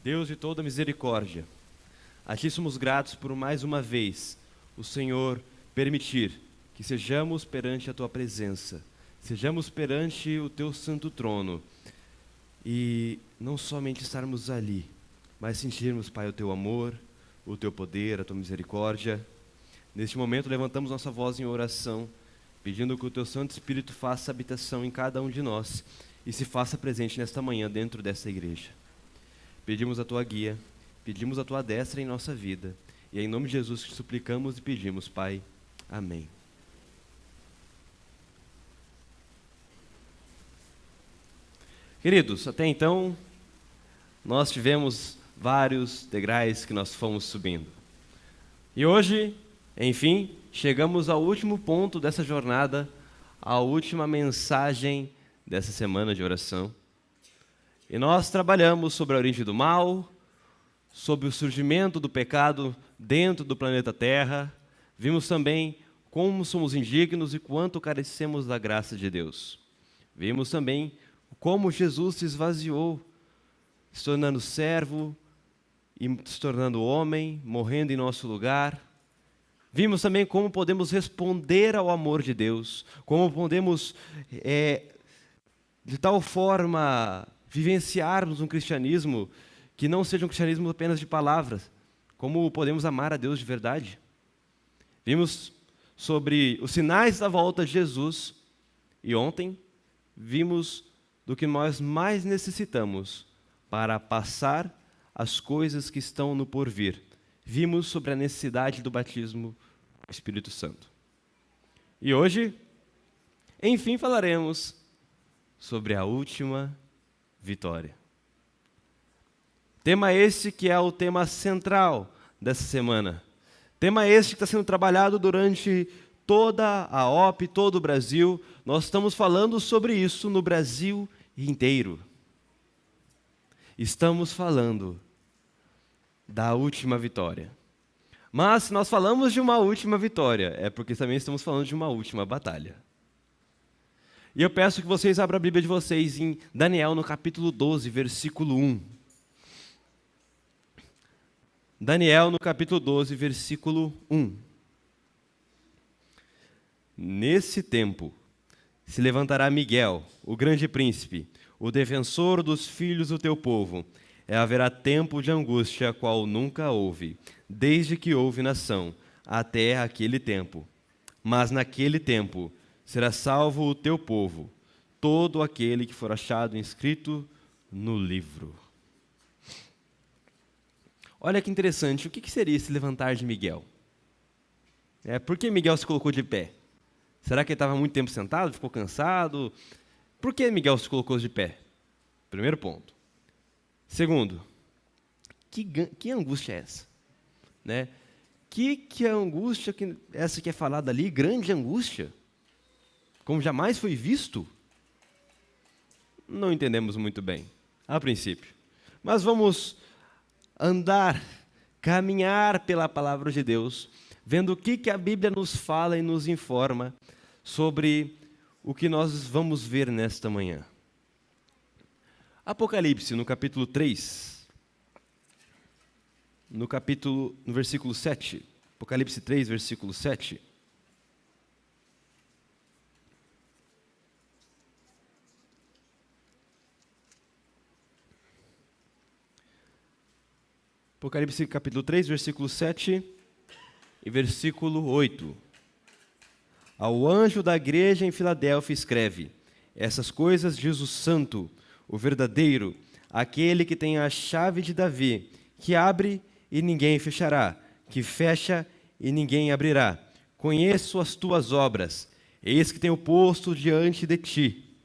Deus de toda misericórdia, a Ti somos gratos por mais uma vez o Senhor permitir que sejamos perante a Tua presença, sejamos perante o Teu santo trono e não somente estarmos ali, mas sentirmos, Pai, o Teu amor, o Teu poder, a Tua misericórdia. Neste momento levantamos nossa voz em oração, pedindo que o Teu Santo Espírito faça habitação em cada um de nós e se faça presente nesta manhã dentro dessa igreja. Pedimos a Tua guia, pedimos a Tua destra em nossa vida, e é em nome de Jesus que suplicamos e pedimos, Pai. Amém. Queridos, até então, nós tivemos vários degraus que nós fomos subindo. E hoje, enfim, chegamos ao último ponto dessa jornada, à última mensagem dessa semana de oração. E nós trabalhamos sobre a origem do mal, sobre o surgimento do pecado dentro do planeta Terra. Vimos também como somos indignos e quanto carecemos da graça de Deus. Vimos também como Jesus se esvaziou, se tornando servo e se tornando homem, morrendo em nosso lugar. Vimos também como podemos responder ao amor de Deus, como podemos, de tal forma, vivenciarmos um cristianismo que não seja um cristianismo apenas de palavras, como podemos amar a Deus de verdade. Vimos sobre os sinais da volta de Jesus e ontem vimos do que nós mais necessitamos para passar as coisas que estão no porvir. Vimos sobre a necessidade do batismo do Espírito Santo. E hoje, enfim, falaremos sobre a última vitória. Tema esse que é o tema central dessa semana. Tema esse que está sendo trabalhado durante toda a OP, todo o Brasil. Nós estamos falando sobre isso no Brasil inteiro. Estamos falando da última vitória. Mas se nós falamos de uma última vitória, é porque também estamos falando de uma última batalha. E eu peço que vocês abram a Bíblia de vocês em Daniel, no capítulo 12, versículo 1. Daniel, no capítulo 12, versículo 1. Nesse tempo se levantará Miguel, o grande príncipe, o defensor dos filhos do teu povo. Haverá tempo de angústia, qual nunca houve, desde que houve nação, até aquele tempo. Mas naquele tempo será salvo o teu povo, todo aquele que for achado inscrito no livro. Olha que interessante, o que seria esse levantar de Miguel? Por que Miguel se colocou de pé? Será que ele estava muito tempo sentado, ficou cansado? Por que Miguel se colocou de pé? Primeiro ponto. Segundo, que angústia é essa? Né? Que angústia essa que é falada ali, grande angústia? Como jamais foi visto? Não entendemos muito bem, a princípio. Mas vamos caminhar pela palavra de Deus, vendo o que a Bíblia nos fala e nos informa sobre o que nós vamos ver nesta manhã. Apocalipse, no capítulo 3, no versículo 7. Apocalipse 3, versículo 7. Apocalipse capítulo 3, versículo 7 e versículo 8. Ao anjo da igreja em Filadélfia escreve: essas coisas diz o santo, o verdadeiro, aquele que tem a chave de Davi, que abre e ninguém fechará, que fecha e ninguém abrirá. Conheço as tuas obras, eis que tenho posto diante de ti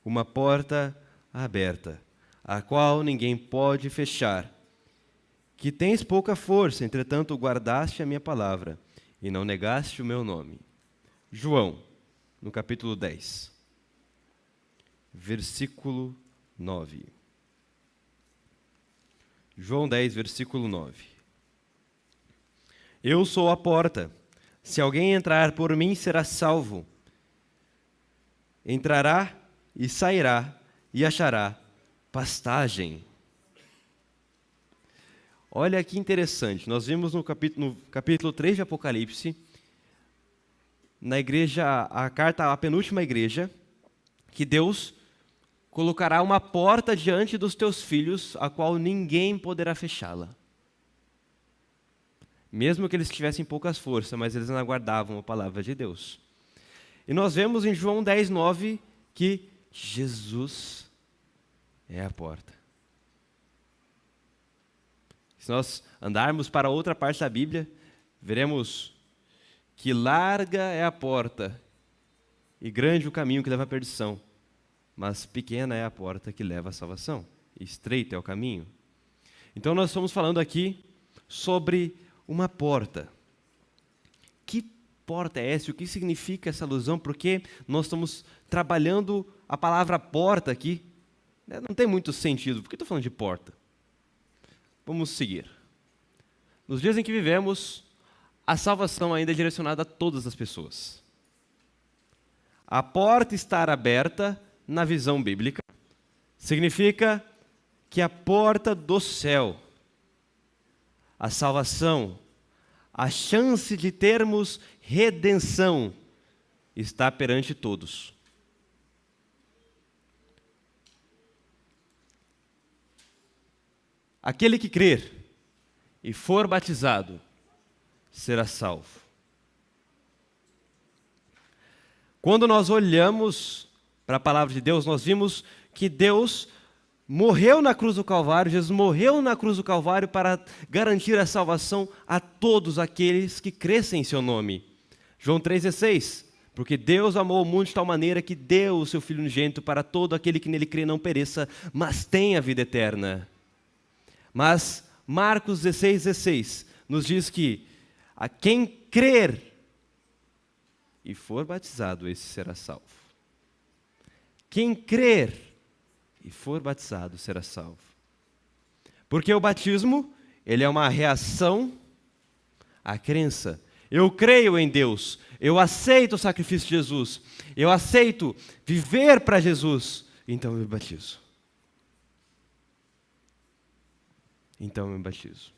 uma porta aberta, a qual ninguém pode fechar. Que tens pouca força, entretanto guardaste a minha palavra, e não negaste o meu nome. João, no capítulo 10, versículo 9. João 10, versículo 9. Eu sou a porta. Se alguém entrar por mim, será salvo. Entrará e sairá e achará pastagem. Olha que interessante, nós vimos no capítulo 3 de Apocalipse, na igreja, a carta à penúltima igreja, que Deus colocará uma porta diante dos teus filhos, a qual ninguém poderá fechá-la. Mesmo que eles tivessem poucas forças, mas eles não aguardavam a palavra de Deus. E nós vemos em João 10:9 que Jesus é a porta. Se nós andarmos para outra parte da Bíblia, veremos que larga é a porta e grande o caminho que leva à perdição, mas pequena é a porta que leva à salvação, e estreito é o caminho. Então nós estamos falando aqui sobre uma porta. Que porta é essa? O que significa essa alusão? Porque nós estamos trabalhando a palavra porta aqui. Não tem muito sentido. Por que estou falando de porta? Vamos seguir. Nos dias em que vivemos, a salvação ainda é direcionada a todas as pessoas. A porta estar aberta, na visão bíblica, significa que a porta do céu, a salvação, a chance de termos redenção, está perante todos. Aquele que crer e for batizado será salvo. Quando nós olhamos para a palavra de Deus, nós vimos que Deus morreu na cruz do Calvário, Jesus morreu na cruz do Calvário para garantir a salvação a todos aqueles que crescem em seu nome. João 3,16, porque Deus amou o mundo de tal maneira que deu o seu Filho unigênito para todo aquele que nele crê não pereça, mas tenha vida eterna. Mas Marcos 16,16 nos diz que a quem crer e for batizado, esse será salvo. Quem crer e for batizado será salvo. Porque o batismo, ele é uma reação à crença. Eu creio em Deus, eu aceito o sacrifício de Jesus, eu aceito viver para Jesus, então eu me batizo. Então eu me batizo.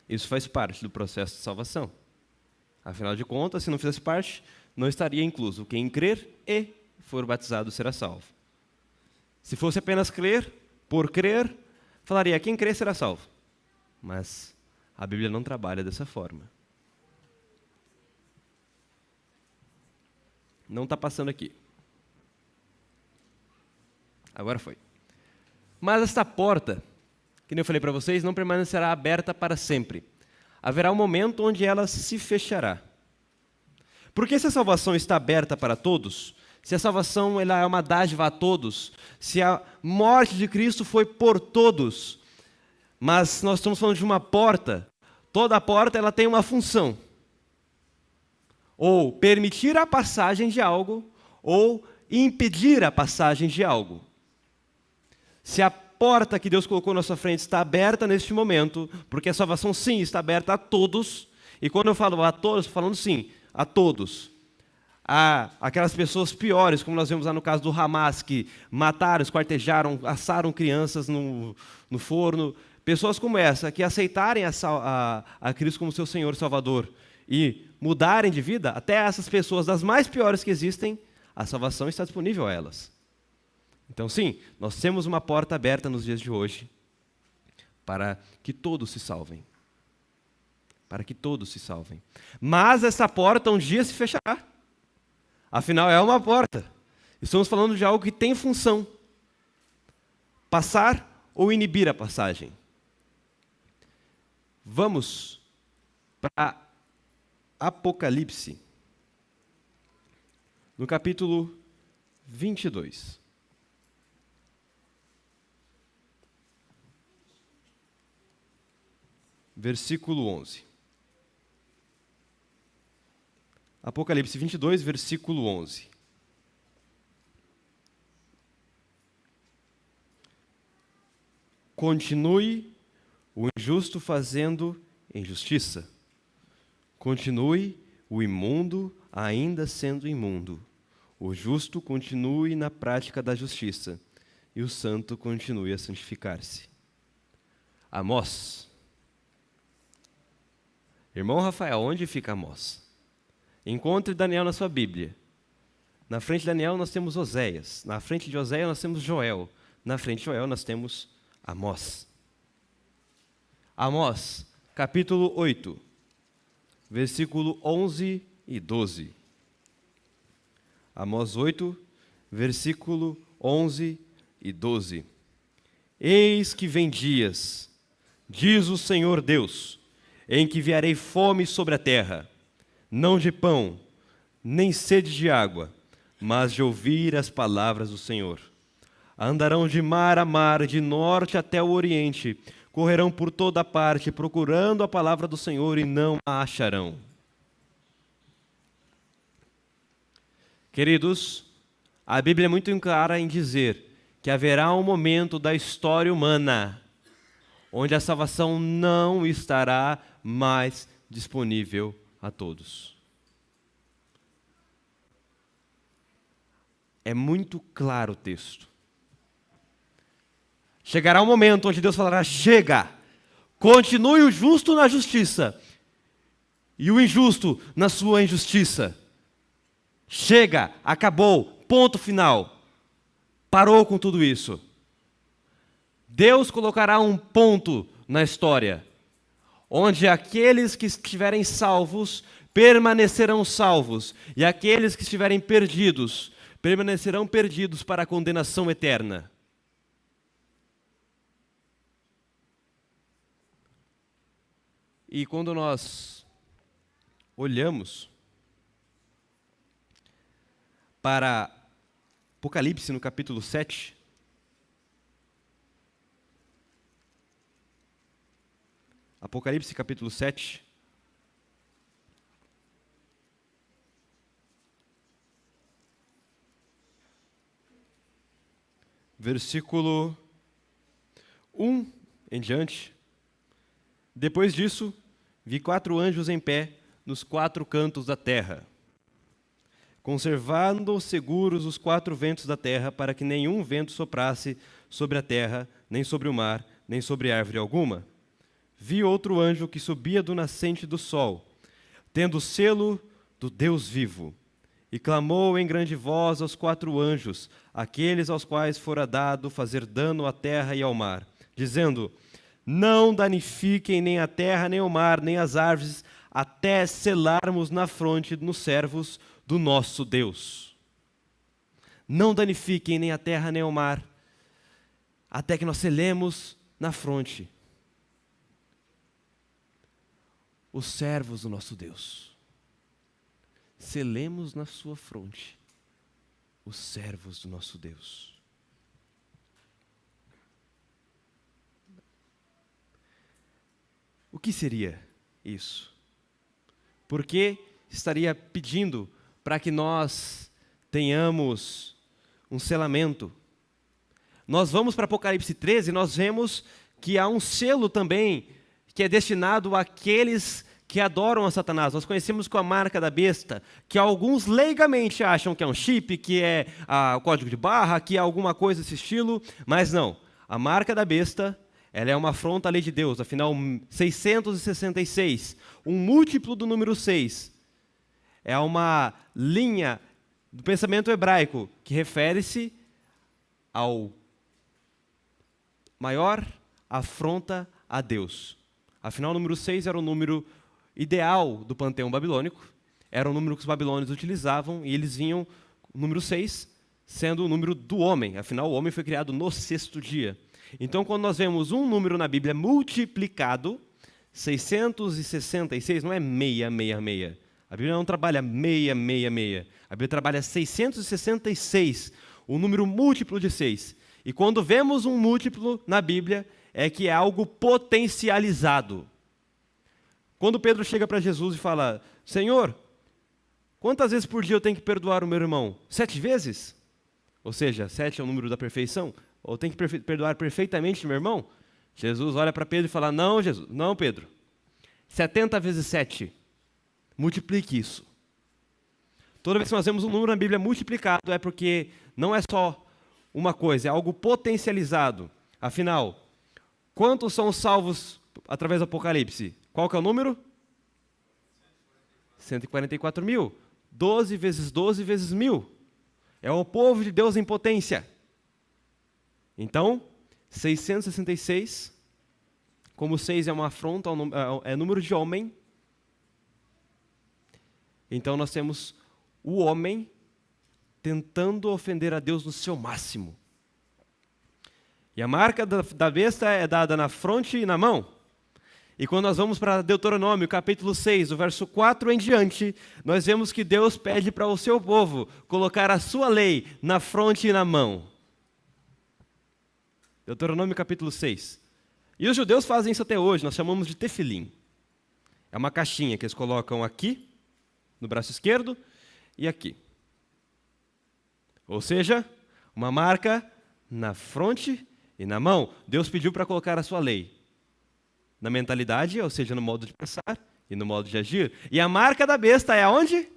Isso faz parte do processo de salvação. Afinal de contas, se não fizesse parte, não estaria incluso. Quem crer e for batizado será salvo. Se fosse apenas crer, por crer, falaria, quem crer será salvo. Mas a Bíblia não trabalha dessa forma. Não está passando aqui. Agora foi. Mas esta porta, que nem eu falei para vocês, não permanecerá aberta para sempre. Haverá um momento onde ela se fechará. Porque se a salvação está aberta para todos, se a salvação ela é uma dádiva a todos, se a morte de Cristo foi por todos, mas nós estamos falando de uma porta, toda porta ela tem uma função. Ou permitir a passagem de algo, ou impedir a passagem de algo. Se a porta que Deus colocou na sua frente está aberta neste momento, porque a salvação sim está aberta a todos, e quando eu falo a todos, estou falando sim, a todos. A aquelas pessoas piores, como nós vemos lá no caso do Hamas, que mataram, esquartejaram, assaram crianças no forno, pessoas como essa, que aceitarem a Cristo como seu Senhor e Salvador, e mudarem de vida, até essas pessoas das mais piores que existem, a salvação está disponível a elas. Então, sim, nós temos uma porta aberta nos dias de hoje para que todos se salvem. Para que todos se salvem. Mas essa porta um dia se fechará. Afinal, é uma porta. Estamos falando de algo que tem função. Passar ou inibir a passagem. Vamos para Apocalipse, no capítulo 22. Versículo 11. Apocalipse 22, versículo 11. Continue o injusto fazendo injustiça. Continue o imundo ainda sendo imundo. O justo continue na prática da justiça. E o santo continue a santificar-se. Amós. Irmão Rafael, onde fica Amós? Encontre Daniel na sua Bíblia. Na frente de Daniel nós temos Oséias. Na frente de Oséias nós temos Joel. Na frente de Joel nós temos Amós. Amós, capítulo 8, versículo 11 e 12. Amós 8, versículo 11 e 12. Eis que vem dias, diz o Senhor Deus, em que enviarei fome sobre a terra, não de pão, nem sede de água, mas de ouvir as palavras do Senhor. Andarão de mar a mar, de norte até o oriente, correrão por toda parte, procurando a palavra do Senhor e não a acharão. Queridos, a Bíblia é muito clara em dizer que haverá um momento da história humana onde a salvação não estará mais disponível a todos. É muito claro o texto. Chegará um momento onde Deus falará: chega, continue o justo na justiça e o injusto na sua injustiça. Chega, acabou, ponto final. Parou com tudo isso. Deus colocará um ponto na história, onde aqueles que estiverem salvos permanecerão salvos, e aqueles que estiverem perdidos permanecerão perdidos para a condenação eterna. E quando nós olhamos para Apocalipse no capítulo 7, Apocalipse capítulo 7, versículo 1 em diante. Depois disso, vi 4 anjos em pé nos 4 cantos da terra, conservando seguros os 4 ventos da terra, para que nenhum vento soprasse sobre a terra, nem sobre o mar, nem sobre árvore alguma. Vi outro anjo que subia do nascente do sol, tendo o selo do Deus vivo, e clamou em grande voz aos 4 anjos, aqueles aos quais fora dado fazer dano à terra e ao mar, dizendo: não danifiquem nem a terra, nem o mar, nem as árvores, até selarmos na fronte nos servos do nosso Deus. Não danifiquem nem a terra, nem o mar, até que nós selemos na fronte os servos do nosso Deus. Selemos na sua fronte os servos do nosso Deus. O que seria isso? Por que estaria pedindo para que nós tenhamos um selamento? Nós vamos para Apocalipse 13 e nós vemos que há um selo também que é destinado àqueles que adoram a Satanás. Nós conhecemos com a marca da besta, que alguns leigamente acham que é um chip, que é o código de barra, que é alguma coisa desse estilo, mas não. A marca da besta, ela é uma afronta à lei de Deus. Afinal, 666, um múltiplo do número 6, é uma linha do pensamento hebraico que refere-se ao maior afronta a Deus. Afinal, o número 6 era o número ideal do panteão babilônico, era o número que os babilônios utilizavam, e eles vinham o número 6 sendo o número do homem. Afinal, o homem foi criado no 6º dia. Então, quando nós vemos um número na Bíblia multiplicado, 666, não é 666. A Bíblia não trabalha 666. A Bíblia trabalha 666, o número múltiplo de 6. E quando vemos um múltiplo na Bíblia, é que é algo potencializado. Quando Pedro chega para Jesus e fala: Senhor, quantas vezes por dia eu tenho que perdoar o meu irmão? 7 vezes? Ou seja, 7 é o número da perfeição? Ou tenho que perdoar perfeitamente meu irmão? Jesus olha para Pedro e fala: não, Jesus, não, Pedro. 70 vezes 7. Multiplique isso. Toda vez que nós vemos um número na Bíblia multiplicado, é porque não é só uma coisa, é algo potencializado. Afinal, Quantos são salvos através do Apocalipse? Qual que é o número? 144 mil. 12 vezes 12 vezes 1000. É o povo de Deus em potência. Então, 666, como 6 é uma afronta, é número de homem. Então nós temos o homem tentando ofender a Deus no seu máximo. E a marca da besta é dada na fronte e na mão. E quando nós vamos para Deuteronômio, capítulo 6, do verso 4 em diante, nós vemos que Deus pede para o seu povo colocar a sua lei na fronte e na mão. Deuteronômio capítulo 6. E os judeus fazem isso até hoje, nós chamamos de tefilim. É uma caixinha que eles colocam aqui, no braço esquerdo, e aqui. Ou seja, uma marca na fronte e na mão. Deus pediu para colocar a sua lei na mentalidade, ou seja, no modo de pensar e no modo de agir. E a marca da besta é aonde?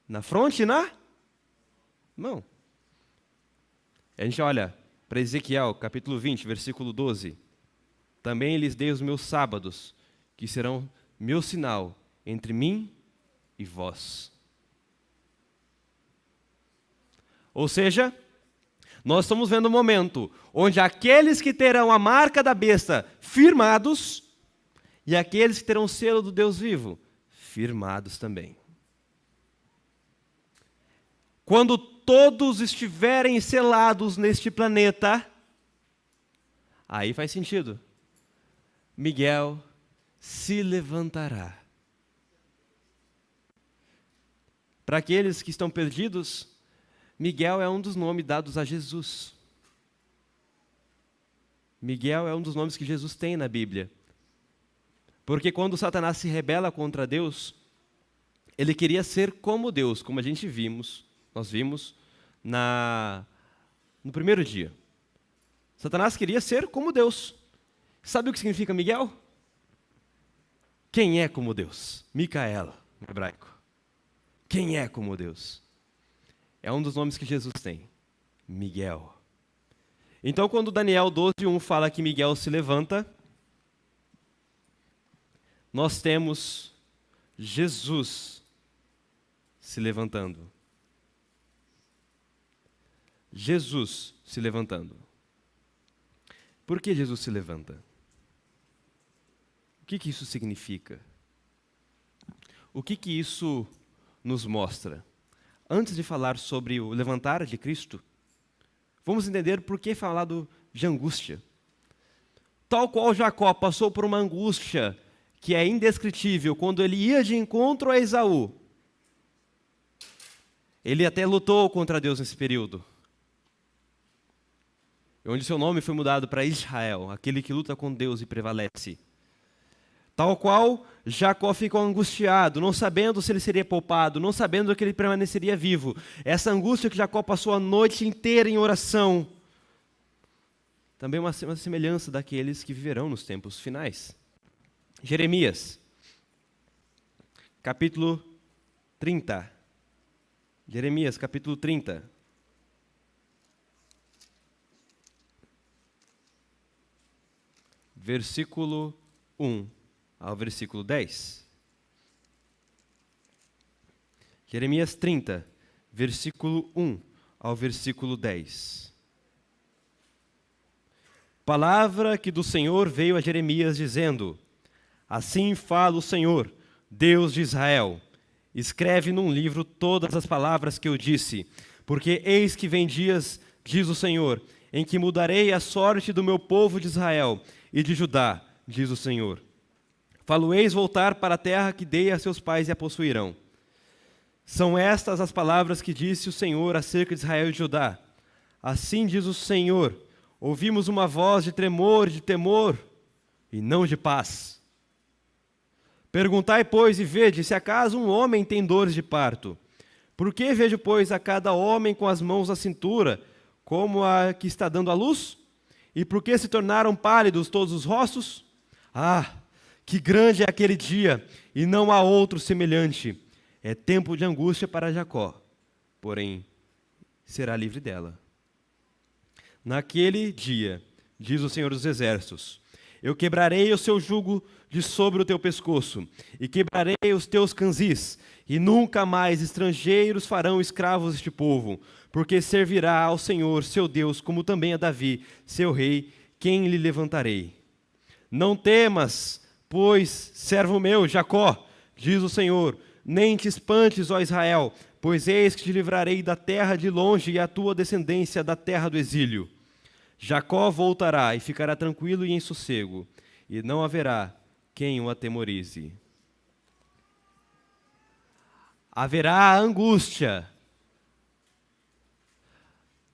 Na fronte e na mão. A gente olha para Ezequiel, capítulo 20, versículo 12. Também lhes dei os meus sábados, que serão meu sinal entre mim e vós. Ou seja, nós estamos vendo um momento onde aqueles que terão a marca da besta firmados e aqueles que terão o selo do Deus vivo firmados também. Quando todos estiverem selados neste planeta, aí faz sentido. Miguel se levantará. Para aqueles que estão perdidos, Miguel é um dos nomes dados a Jesus. Miguel é um dos nomes que Jesus tem na Bíblia. Porque quando Satanás se rebela contra Deus, ele queria ser como Deus, como nós vimos no primeiro dia. Satanás queria ser como Deus. Sabe o que significa Miguel? Quem é como Deus? Micael, em hebraico. Quem é como Deus? É um dos nomes que Jesus tem. Miguel. Então, quando Daniel 12:1 fala que Miguel se levanta, nós temos Jesus se levantando. Jesus se levantando. Por que Jesus se levanta? O que isso significa? O que isso nos mostra? Antes de falar sobre o levantar de Cristo, vamos entender por que falado de angústia. Tal qual Jacó passou por uma angústia que é indescritível quando ele ia de encontro a Esaú. Ele até lutou contra Deus nesse período, onde seu nome foi mudado para Israel, aquele que luta com Deus e prevalece. Tal qual Jacó ficou angustiado, não sabendo se ele seria poupado, não sabendo que ele permaneceria vivo. Essa angústia que Jacó passou a noite inteira em oração, também uma semelhança daqueles que viverão nos tempos finais. Jeremias, capítulo 30. Jeremias, capítulo 30. Versículo 1 ao versículo 10. Jeremias 30, versículo 1 ao versículo 10. Palavra que do Senhor veio a Jeremias dizendo: Assim fala o Senhor, Deus de Israel, escreve num livro todas as palavras que eu disse, porque eis que vem dias, diz o Senhor, em que mudarei a sorte do meu povo de Israel e de Judá, diz o Senhor. Falo-eis voltar para a terra que dei a seus pais e a possuirão. São estas as palavras que disse o Senhor acerca de Israel e de Judá. Assim diz o Senhor, ouvimos uma voz de tremor e de temor, e não de paz. Perguntai, pois, e vede, se acaso um homem tem dores de parto. Por que vejo, pois, a cada homem com as mãos na cintura, como a que está dando à luz? E por que se tornaram pálidos todos os rostos? Ah, que grande é aquele dia, e não há outro semelhante. É tempo de angústia para Jacó, porém será livre dela. Naquele dia, diz o Senhor dos Exércitos, Eu quebrarei o seu jugo de sobre o teu pescoço, e quebrarei os teus canzis, e nunca mais estrangeiros farão escravos este povo, porque servirá ao Senhor, seu Deus, como também a Davi, seu rei, quem lhe levantarei. Não temas, pois, servo meu, Jacó, diz o Senhor, nem te espantes, ó Israel, pois eis que te livrarei da terra de longe e a tua descendência da terra do exílio. Jacó voltará e ficará tranquilo e em sossego, e não haverá quem o atemorize. Haverá angústia,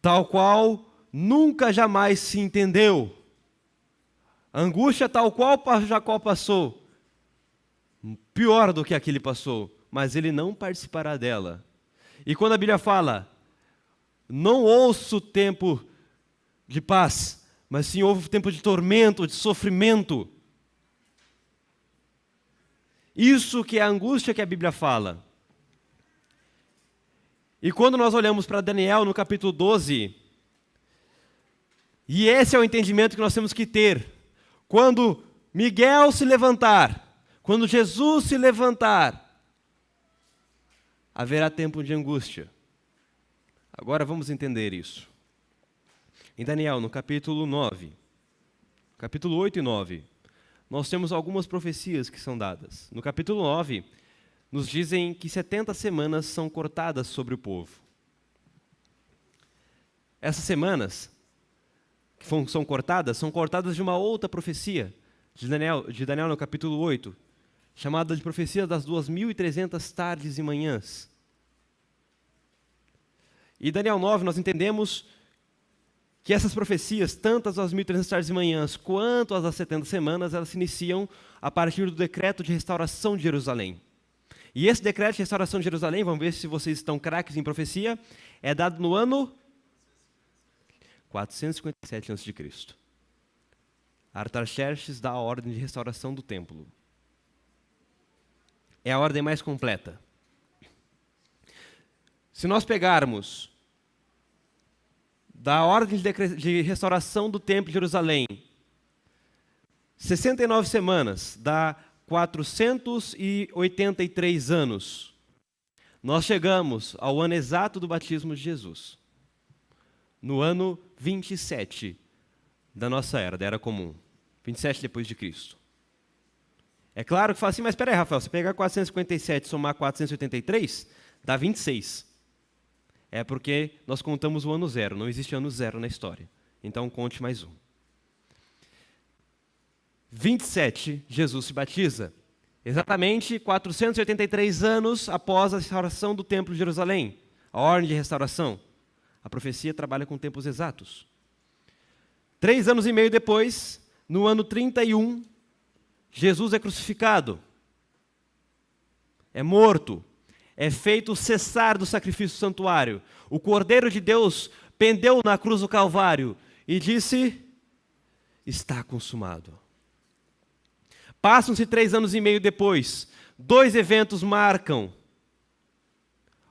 tal qual nunca jamais se entendeu. Angústia tal qual Jacó passou, pior do que aquele passou, mas ele não participará dela. E quando a Bíblia fala, não ouço tempo de paz, mas sim houve tempo de tormento, de sofrimento. Isso que é a angústia que a Bíblia fala. E quando nós olhamos para Daniel no capítulo 12, e esse é o entendimento que nós temos que ter, quando Miguel se levantar, quando Jesus se levantar, haverá tempo de angústia. Agora vamos entender isso. Em Daniel, no capítulo 9, capítulo 8 e 9, nós temos algumas profecias que são dadas. No capítulo 9, nos dizem que 70 semanas são cortadas sobre o povo. Essas semanas que são cortadas de uma outra profecia de Daniel no capítulo 8, chamada de profecia das 2.300 tardes e manhãs. E Daniel 9 nós entendemos que essas profecias, tanto as 2.300 tardes e manhãs, quanto as das 70 semanas, elas se iniciam a partir do decreto de restauração de Jerusalém. E esse decreto de restauração de Jerusalém, vamos ver se vocês estão craques em profecia, é dado no ano 457 a.C. Artaxerxes dá a ordem de restauração do templo. É a ordem mais completa. Se nós pegarmos da ordem de restauração do templo de Jerusalém, 69 semanas, dá 483 anos. Nós chegamos ao ano exato do batismo de Jesus, no ano 27 da nossa era, da Era Comum, 27 depois de Cristo. É claro que fala assim, mas espera aí, Rafael, se pegar 457 e somar 483, dá 26. É porque nós contamos o ano zero, não existe ano zero na história. Então conte mais um. 27, Jesus se batiza. Exatamente 483 anos após a restauração do Templo de Jerusalém. A ordem de restauração. A profecia trabalha com tempos exatos. 3 anos e meio depois, no ano 31, Jesus é crucificado. É morto. É feito cessar do sacrifício do santuário. O Cordeiro de Deus pendeu na cruz do Calvário e disse, está consumado. Passam-se 3 anos e meio depois, 2 eventos marcam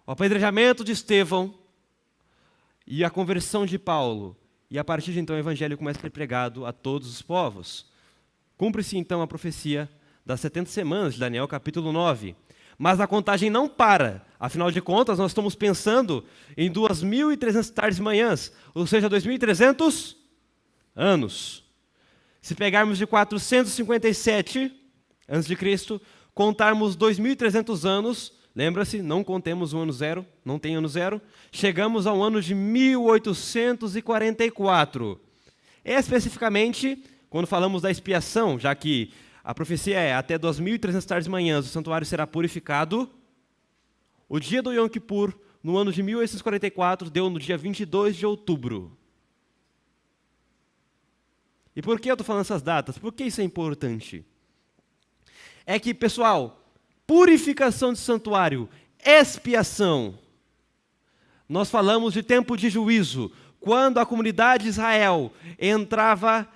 o apedrejamento de Estevão e a conversão de Paulo. E a partir de então o evangelho começa a ser pregado a todos os povos. Cumpre-se então a profecia das 70 semanas de Daniel, capítulo 9. Mas a contagem não para. Afinal de contas, nós estamos pensando em 2.300 tardes e manhãs, ou seja, 2.300 anos. Se pegarmos de 457 a.C., contarmos 2.300 anos, lembra-se, não contemos o ano zero, não tem ano zero, chegamos ao ano de 1844. Especificamente, quando falamos da expiação, já que a profecia é, até 2.300 tardes e manhãs, o santuário será purificado. O dia do Yom Kippur, no ano de 1844, deu no dia 22 de outubro. E por que eu estou falando essas datas? Por que isso é importante? É que, pessoal, purificação de santuário, expiação. Nós falamos de tempo de juízo, quando a comunidade de Israel entrava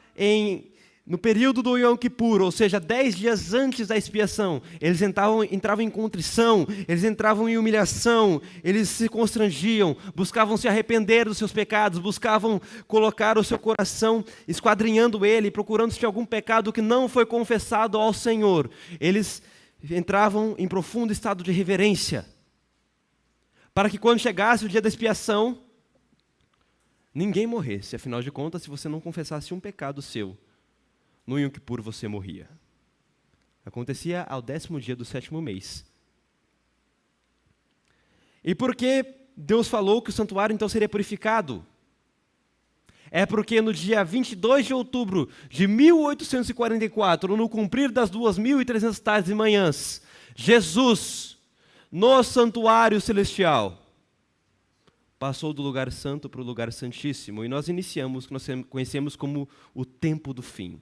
no período do Yom Kippur, ou seja, 10 dias antes da expiação, eles entravam em contrição, eles entravam em humilhação, eles se constrangiam, buscavam se arrepender dos seus pecados, buscavam colocar o seu coração, esquadrinhando ele, procurando se tinha algum pecado que não foi confessado ao Senhor. Eles entravam em profundo estado de reverência, para que quando chegasse o dia da expiação, ninguém morresse. Afinal de contas, se você não confessasse um pecado seu, no Yom Kippur você morria. Acontecia ao 10º dia do 7º mês. E por que Deus falou que o santuário então seria purificado? É porque no dia 22 de outubro de 1844, no cumprir das 2.300 tardes e manhãs, Jesus, no santuário celestial, passou do lugar santo para o lugar santíssimo. E nós iniciamos o que nós conhecemos como o tempo do fim.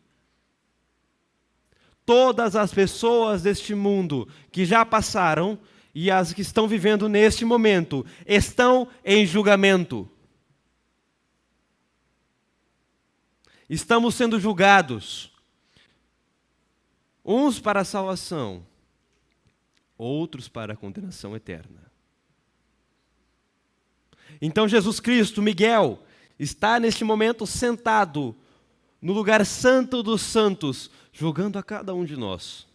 Todas as pessoas deste mundo que já passaram e as que estão vivendo neste momento estão em julgamento. Estamos sendo julgados. Uns para a salvação, outros para a condenação eterna. Então Jesus Cristo, Miguel, está neste momento sentado no lugar santo dos santos, julgando a cada um de nós.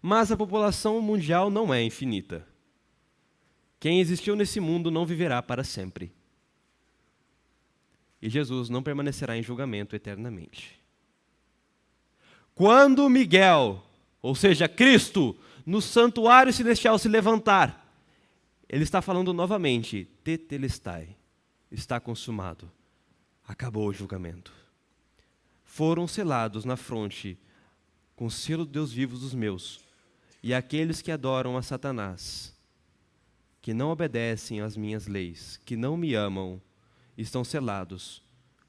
Mas a população mundial não é infinita. Quem existiu nesse mundo não viverá para sempre. E Jesus não permanecerá em julgamento eternamente. Quando Miguel, ou seja, Cristo, no santuário celestial se levantar, ele está falando novamente, tetelestai, está consumado, acabou o julgamento. Foram selados na fronte com o selo de Deus vivo dos meus, e aqueles que adoram a Satanás, que não obedecem às minhas leis, que não me amam, estão selados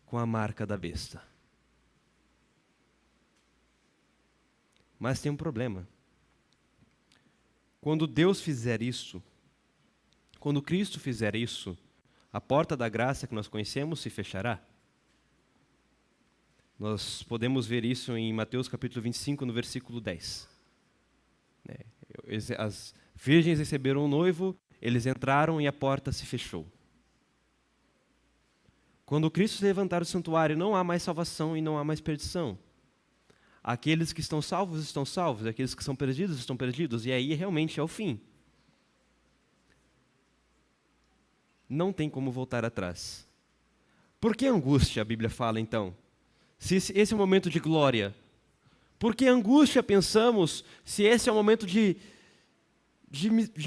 com a marca da besta. Mas tem um problema. Quando Deus fizer isso, quando Cristo fizer isso, a porta da graça que nós conhecemos se fechará. Nós podemos ver isso em Mateus capítulo 25, no versículo 10. As virgens receberam o noivo, eles entraram e a porta se fechou. Quando Cristo se levantar do santuário, não há mais salvação e não há mais perdição. Aqueles que estão salvos, aqueles que são perdidos, estão perdidos, e aí realmente é o fim. Não tem como voltar atrás. Por que angústia, a Bíblia fala então? Se esse é o momento de glória, por que angústia pensamos se esse é o momento de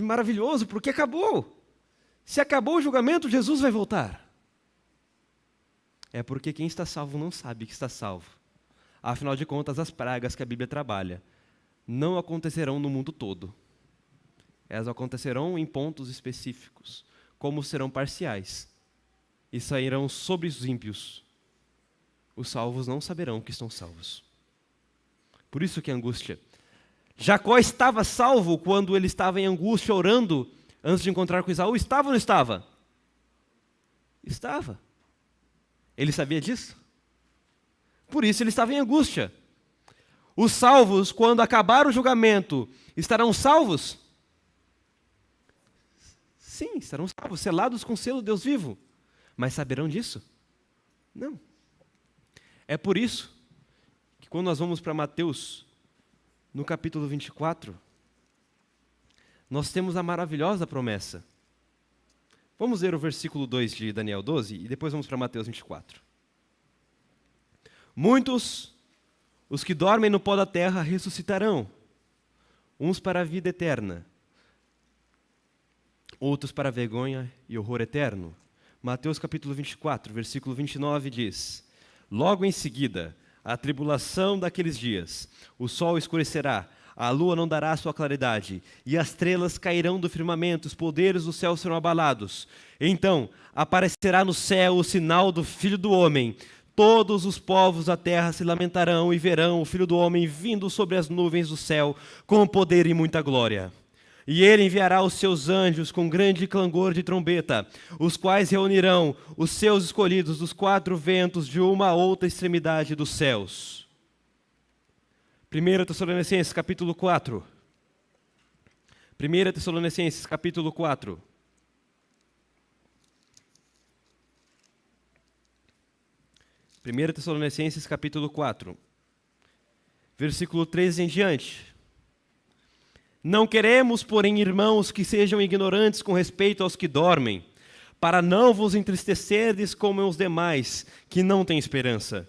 maravilhoso? Porque acabou. Se acabou o julgamento, Jesus vai voltar. É porque quem está salvo não sabe que está salvo. Afinal de contas, as pragas que a Bíblia trabalha não acontecerão no mundo todo. Elas acontecerão em pontos específicos, como serão parciais, e sairão sobre os ímpios. Os salvos não saberão que estão salvos. Por isso que a angústia. Jacó estava salvo quando ele estava em angústia orando antes de encontrar com Esaú. Estava ou não estava? Estava. Ele sabia disso? Por isso ele estava em angústia. Os salvos, quando acabar o julgamento, estarão salvos? Sim, estarão salvos, selados com o selo de Deus vivo. Mas saberão disso? Não. É por isso que quando nós vamos para Mateus, no capítulo 24, nós temos a maravilhosa promessa. Vamos ler o versículo 2 de Daniel 12 e depois vamos para Mateus 24. Muitos, os que dormem no pó da terra, ressuscitarão, uns para a vida eterna, outros para a vergonha e horror eterno. Mateus capítulo 24, versículo 29 diz: Logo em seguida, a tribulação daqueles dias, o sol escurecerá, a lua não dará sua claridade, e as estrelas cairão do firmamento, os poderes do céu serão abalados. Então aparecerá no céu o sinal do Filho do Homem. Todos os povos da terra se lamentarão e verão o Filho do Homem vindo sobre as nuvens do céu, com poder e muita glória. E ele enviará os seus anjos com grande clangor de trombeta, os quais reunirão os seus escolhidos dos quatro ventos de uma a outra extremidade dos céus. 1 Tessalonicenses capítulo 4. 1 Tessalonicenses capítulo 4. Primeira Tessalonicenses capítulo 4, versículo 13 em diante. Não queremos, porém, irmãos, que sejam ignorantes com respeito aos que dormem, para não vos entristecerdes como os demais, que não têm esperança.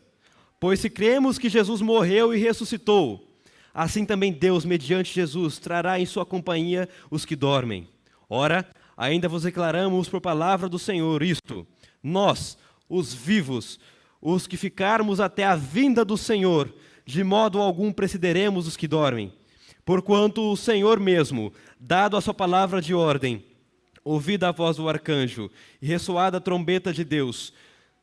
Pois se cremos que Jesus morreu e ressuscitou, assim também Deus, mediante Jesus, trará em sua companhia os que dormem. Ora, ainda vos declaramos por palavra do Senhor isto: nós, os vivos, os que ficarmos até a vinda do Senhor, de modo algum precederemos os que dormem. Porquanto o Senhor mesmo, dado a sua palavra de ordem, ouvida a voz do arcanjo e ressoada a trombeta de Deus,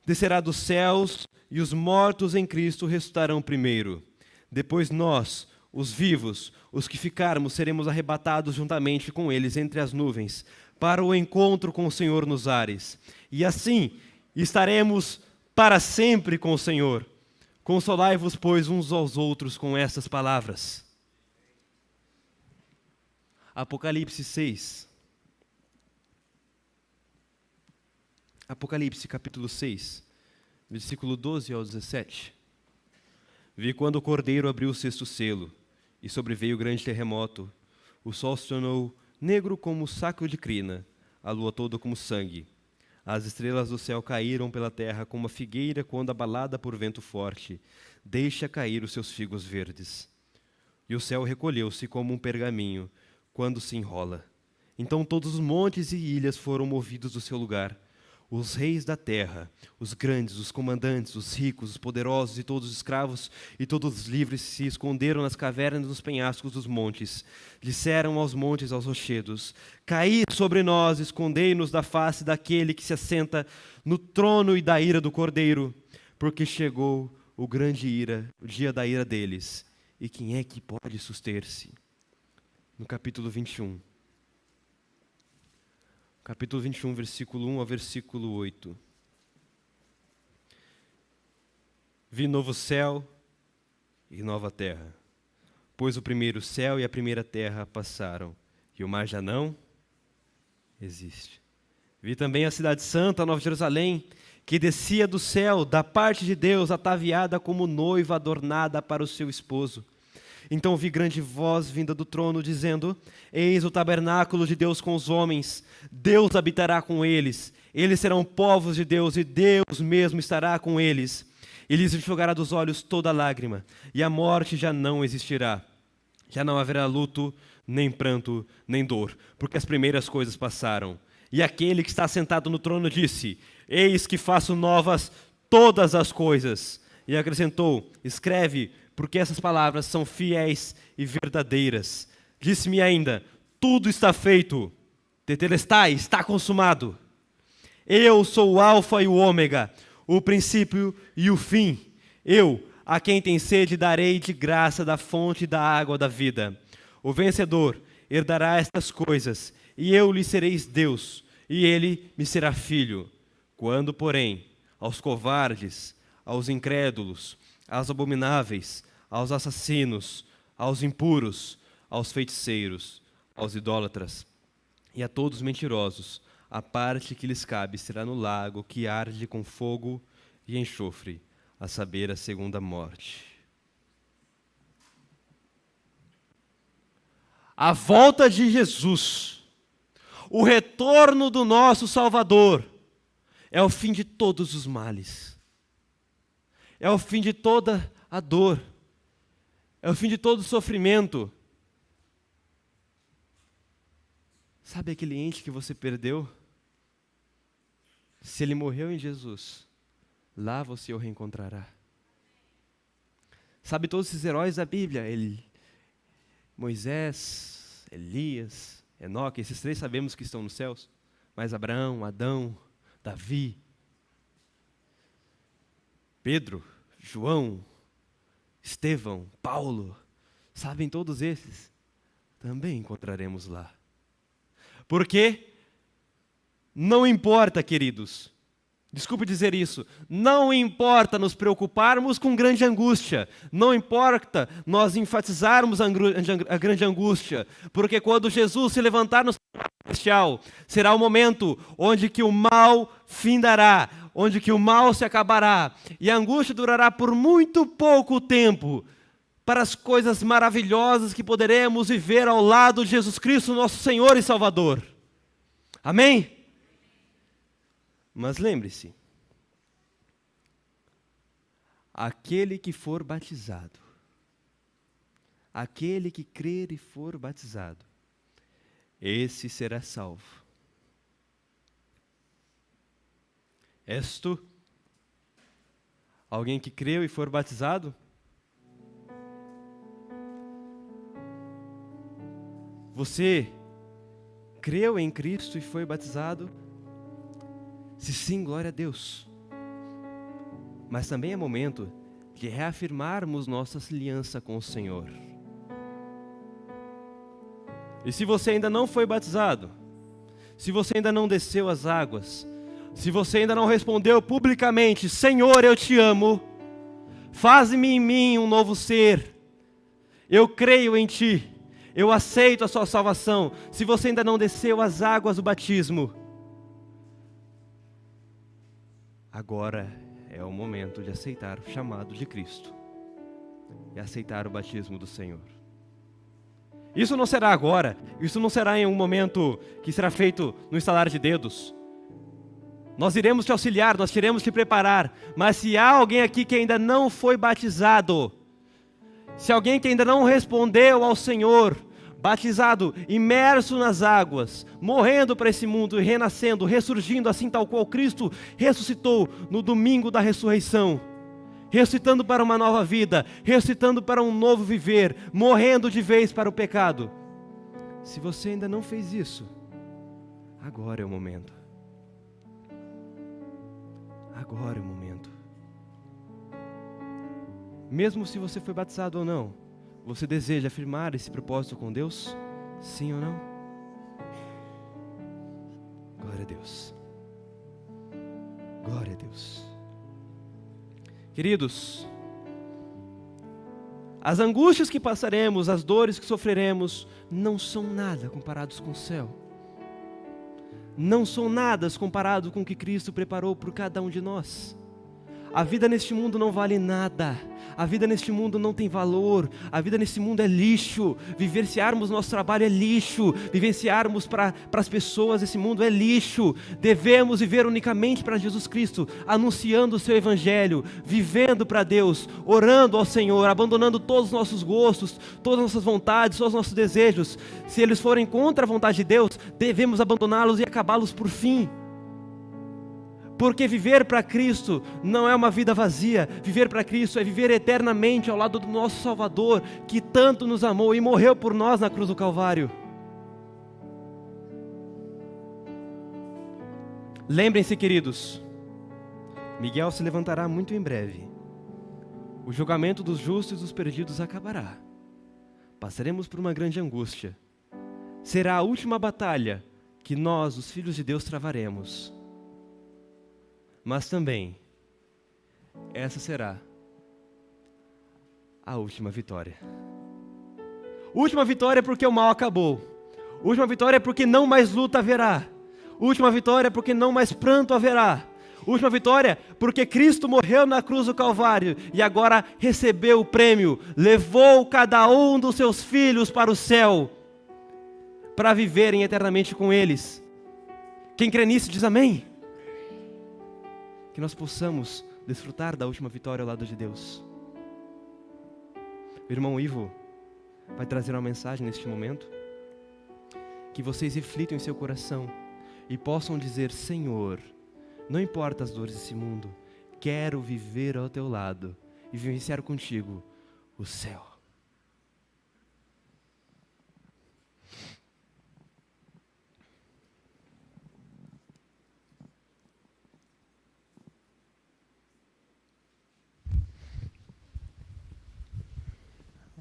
descerá dos céus e os mortos em Cristo ressuscitarão primeiro. Depois nós, os vivos, os que ficarmos, seremos arrebatados juntamente com eles entre as nuvens, para o encontro com o Senhor nos ares. E assim estaremos para sempre com o Senhor. Consolai-vos, pois, uns aos outros com estas palavras. Apocalipse 6. Apocalipse capítulo 6, versículo 12 ao 17. Vi quando o Cordeiro abriu o sexto selo, e sobreveio grande terremoto. O sol se tornou negro como saco de crina, a lua toda como sangue. As estrelas do céu caíram pela terra como uma figueira quando abalada por vento forte deixa cair os seus figos verdes. E o céu recolheu-se como um pergaminho quando se enrola. Então todos os montes e ilhas foram movidos do seu lugar. Os reis da terra, os grandes, os comandantes, os ricos, os poderosos e todos os escravos e todos os livres se esconderam nas cavernas dos penhascos dos montes. Disseram aos montes, aos rochedos: caí sobre nós, escondei-nos da face daquele que se assenta no trono e da ira do Cordeiro, porque chegou o grande ira, o dia da ira deles. E quem é que pode suster-se? No capítulo 21. Capítulo 21, versículo 1 ao versículo 8. Vi novo céu e nova terra, pois o primeiro céu e a primeira terra passaram, e o mar já não existe. Vi também a cidade santa, a Nova Jerusalém, que descia do céu, da parte de Deus, ataviada como noiva adornada para o seu esposo. Então vi grande voz vinda do trono, dizendo: eis o tabernáculo de Deus com os homens, Deus habitará com eles, eles serão povos de Deus, e Deus mesmo estará com eles. E lhes enxugará dos olhos toda lágrima, e a morte já não existirá. Já não haverá luto, nem pranto, nem dor, porque as primeiras coisas passaram. E aquele que está sentado no trono disse: eis que faço novas todas as coisas. E acrescentou: escreve, porque essas palavras são fiéis e verdadeiras. Disse-me ainda: tudo está feito. Tetelestai, está consumado. Eu sou o alfa e o ômega, o princípio e o fim. Eu, a quem tem sede, darei de graça da fonte da água da vida. O vencedor herdará estas coisas, e eu lhe serei Deus, e ele me será filho. Quando, porém, aos covardes, aos incrédulos, aos abomináveis, aos assassinos, aos impuros, aos feiticeiros, aos idólatras e a todos os mentirosos, a parte que lhes cabe será no lago que arde com fogo e enxofre, a saber, a segunda morte. A volta de Jesus, o retorno do nosso Salvador, é o fim de todos os males. É o fim de toda a dor. É o fim de todo o sofrimento. Sabe aquele ente que você perdeu? Se ele morreu em Jesus, lá você o reencontrará. Sabe todos esses heróis da Bíblia? Moisés, Elias, Enoque, esses três sabemos que estão nos céus. Mas Abraão, Adão, Davi, Pedro, João, Estevão, Paulo, sabem todos esses? Também encontraremos lá. Porque não importa, queridos, desculpe dizer isso, não importa nos preocuparmos com grande angústia, não importa nós enfatizarmos a grande angústia, porque quando Jesus se levantar no celestial, será o momento onde que o mal findará, onde que o mal se acabará, e a angústia durará por muito pouco tempo, para as coisas maravilhosas que poderemos viver ao lado de Jesus Cristo, nosso Senhor e Salvador. Amém? Mas lembre-se, aquele que for batizado, aquele que crer e for batizado, esse será salvo. És tu? Alguém que creu e for batizado? Você creu em Cristo e foi batizado? Se sim, glória a Deus. Mas também é momento de reafirmarmos nossa aliança com o Senhor. E se você ainda não foi batizado, se você ainda não desceu as águas, se você ainda não respondeu publicamente, Senhor, eu te amo, faz-me em mim um novo ser, eu creio em ti, eu aceito a sua salvação. Se você ainda não desceu as águas do batismo, agora é o momento de aceitar o chamado de Cristo e aceitar o batismo do Senhor. Isso não será agora, isso não será em um momento que será feito no estalar de dedos. Nós iremos te auxiliar, nós iremos te preparar, mas se há alguém aqui que ainda não foi batizado, se alguém que ainda não respondeu ao Senhor, batizado, imerso nas águas, morrendo para esse mundo e renascendo, ressurgindo assim tal qual Cristo ressuscitou no domingo da ressurreição, ressuscitando para uma nova vida, ressuscitando para um novo viver, morrendo de vez para o pecado. Se você ainda não fez isso, agora é o momento. Agora é o momento. Mesmo se você foi batizado ou não, você deseja afirmar esse propósito com Deus? Sim ou não? Glória a Deus. Glória a Deus. Queridos, as angústias que passaremos, as dores que sofreremos, não são nada comparados com o céu. Não são nada comparado com o que Cristo preparou por cada um de nós. A vida neste mundo não vale nada. A vida neste mundo não tem valor. A vida neste mundo é lixo. Vivenciarmos nosso trabalho é lixo. Vivenciarmos para as pessoas esse mundo é lixo. Devemos viver unicamente para Jesus Cristo, anunciando o seu evangelho, vivendo para Deus, orando ao Senhor, abandonando todos os nossos gostos, todas as nossas vontades, todos os nossos desejos. Se eles forem contra a vontade de Deus, devemos abandoná-los e acabá-los por fim. Porque viver para Cristo não é uma vida vazia. Viver para Cristo é viver eternamente ao lado do nosso Salvador, que tanto nos amou e morreu por nós na cruz do Calvário. Lembrem-se, queridos, Miguel se levantará muito em breve. O julgamento dos justos e dos perdidos acabará. Passaremos por uma grande angústia. Será a última batalha que nós, os filhos de Deus, travaremos. Mas também, essa será a última vitória. Última vitória porque o mal acabou. Última vitória porque não mais luta haverá. Última vitória porque não mais pranto haverá. Última vitória porque Cristo morreu na cruz do Calvário e agora recebeu o prêmio. Levou cada um dos seus filhos para o céu, para viverem eternamente com eles. Quem crê nisso diz amém. Que nós possamos desfrutar da última vitória ao lado de Deus. O irmão Ivo vai trazer uma mensagem neste momento. Que vocês reflitam em seu coração e possam dizer: Senhor, não importa as dores desse mundo, quero viver ao teu lado e vivenciar contigo o céu. -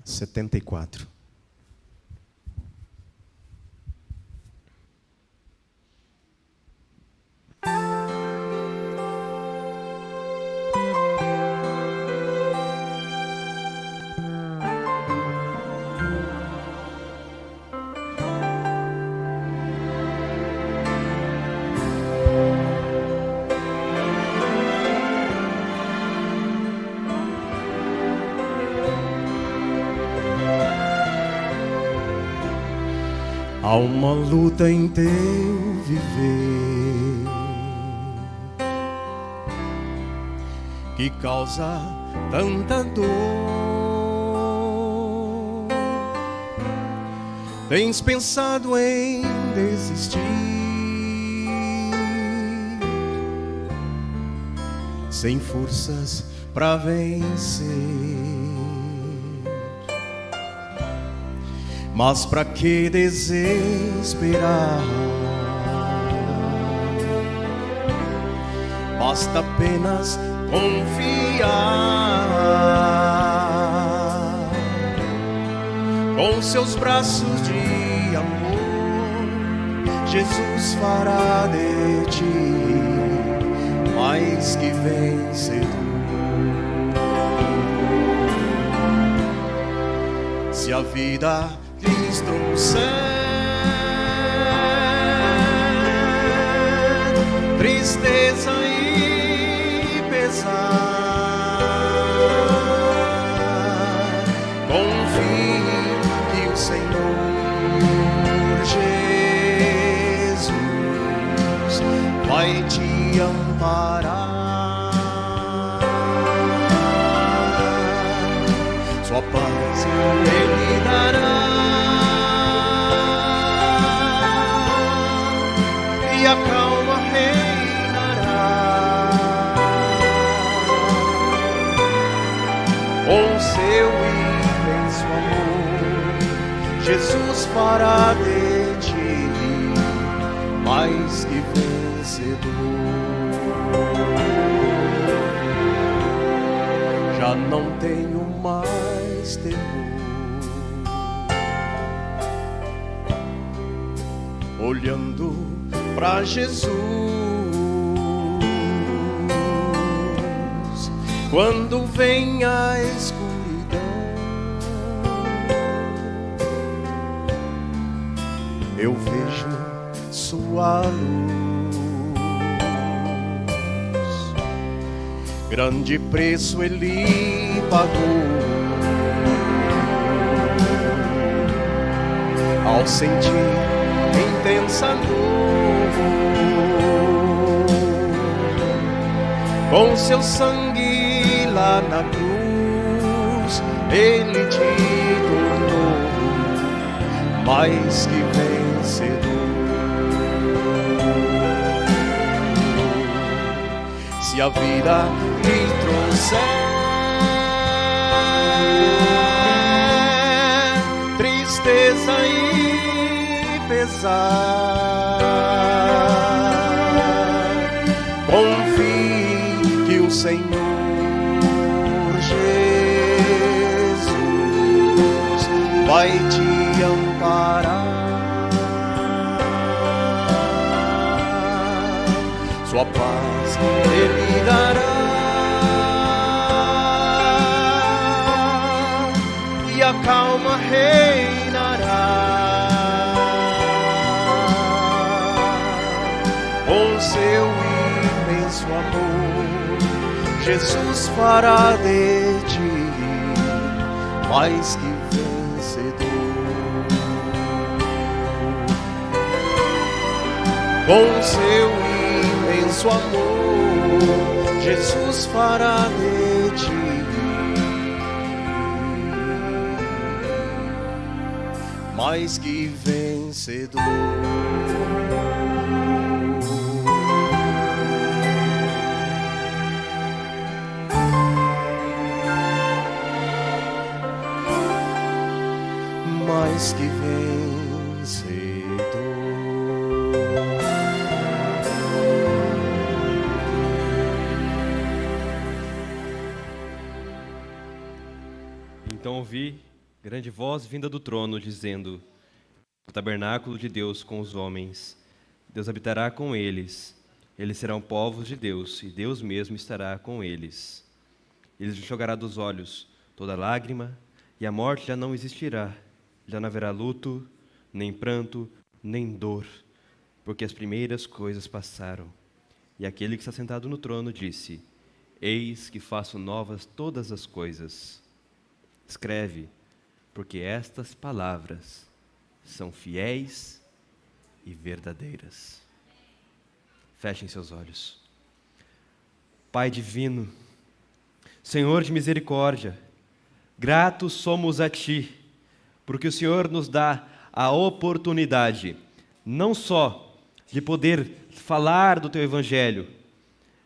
74. Há uma luta em teu viver que causa tanta dor. Tens pensado em desistir, sem forças para vencer. Mas para que desesperar? Basta apenas confiar. Com seus braços de amor, Jesus fará de ti mais que vencedor. Se a vida lhes trouxer tristeza e pesar, confie que o Senhor Jesus vai te amparar. Sua paz Ele dará, e a calma reinará. Com seu imenso amor, Jesus fará de ti mais que vencedor. Já não tenho mais temor, olhando pra Jesus. Quando vem a escuridão, eu vejo sua luz. Grande preço Ele pagou ao sentir intensa dor. Com seu sangue lá na cruz, Ele te tornou mais que vencedor. Se a vida lhe trouxer tristeza e pesar, confie que o Senhor Jesus vai te amparar. Sua paz Ele dará, e a calma reinará. Com seu imenso amor, Jesus fará de ti mais que vencedor. Com seu imenso amor, Jesus fará de ti mais que vencedor. Mais que vencedor. Então ouvi grande voz vinda do trono, dizendo: o tabernáculo de Deus com os homens, Deus habitará com eles, eles serão povos de Deus, e Deus mesmo estará com eles. Ele enxugará dos olhos toda lágrima, e a morte já não existirá, já não haverá luto, nem pranto, nem dor, porque as primeiras coisas passaram. E aquele que está sentado no trono disse: eis que faço novas todas as coisas. Escreve, porque estas palavras são fiéis e verdadeiras. Fechem seus olhos. Pai divino, Senhor de misericórdia, gratos somos a Ti, porque o Senhor nos dá a oportunidade, não só de poder falar do Teu Evangelho,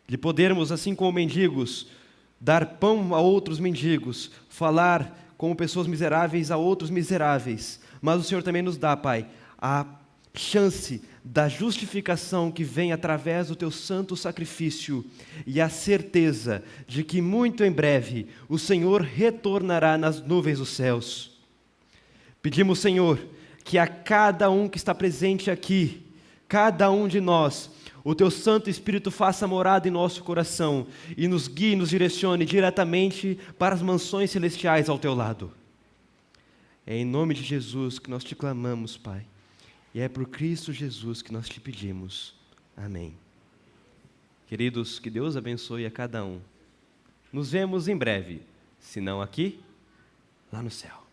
de podermos, assim como mendigos, dar pão a outros mendigos, falar como pessoas miseráveis a outros miseráveis, mas o Senhor também nos dá, Pai, a chance da justificação que vem através do Teu santo sacrifício e a certeza de que muito em breve o Senhor retornará nas nuvens dos céus. Pedimos, Senhor, que a cada um que está presente aqui, cada um de nós, o Teu Santo Espírito faça morada em nosso coração e nos guie, nos direcione diretamente para as mansões celestiais ao Teu lado. É em nome de Jesus que nós te clamamos, Pai. E é por Cristo Jesus que nós te pedimos. Amém. Queridos, que Deus abençoe a cada um. Nos vemos em breve, se não aqui, lá no céu.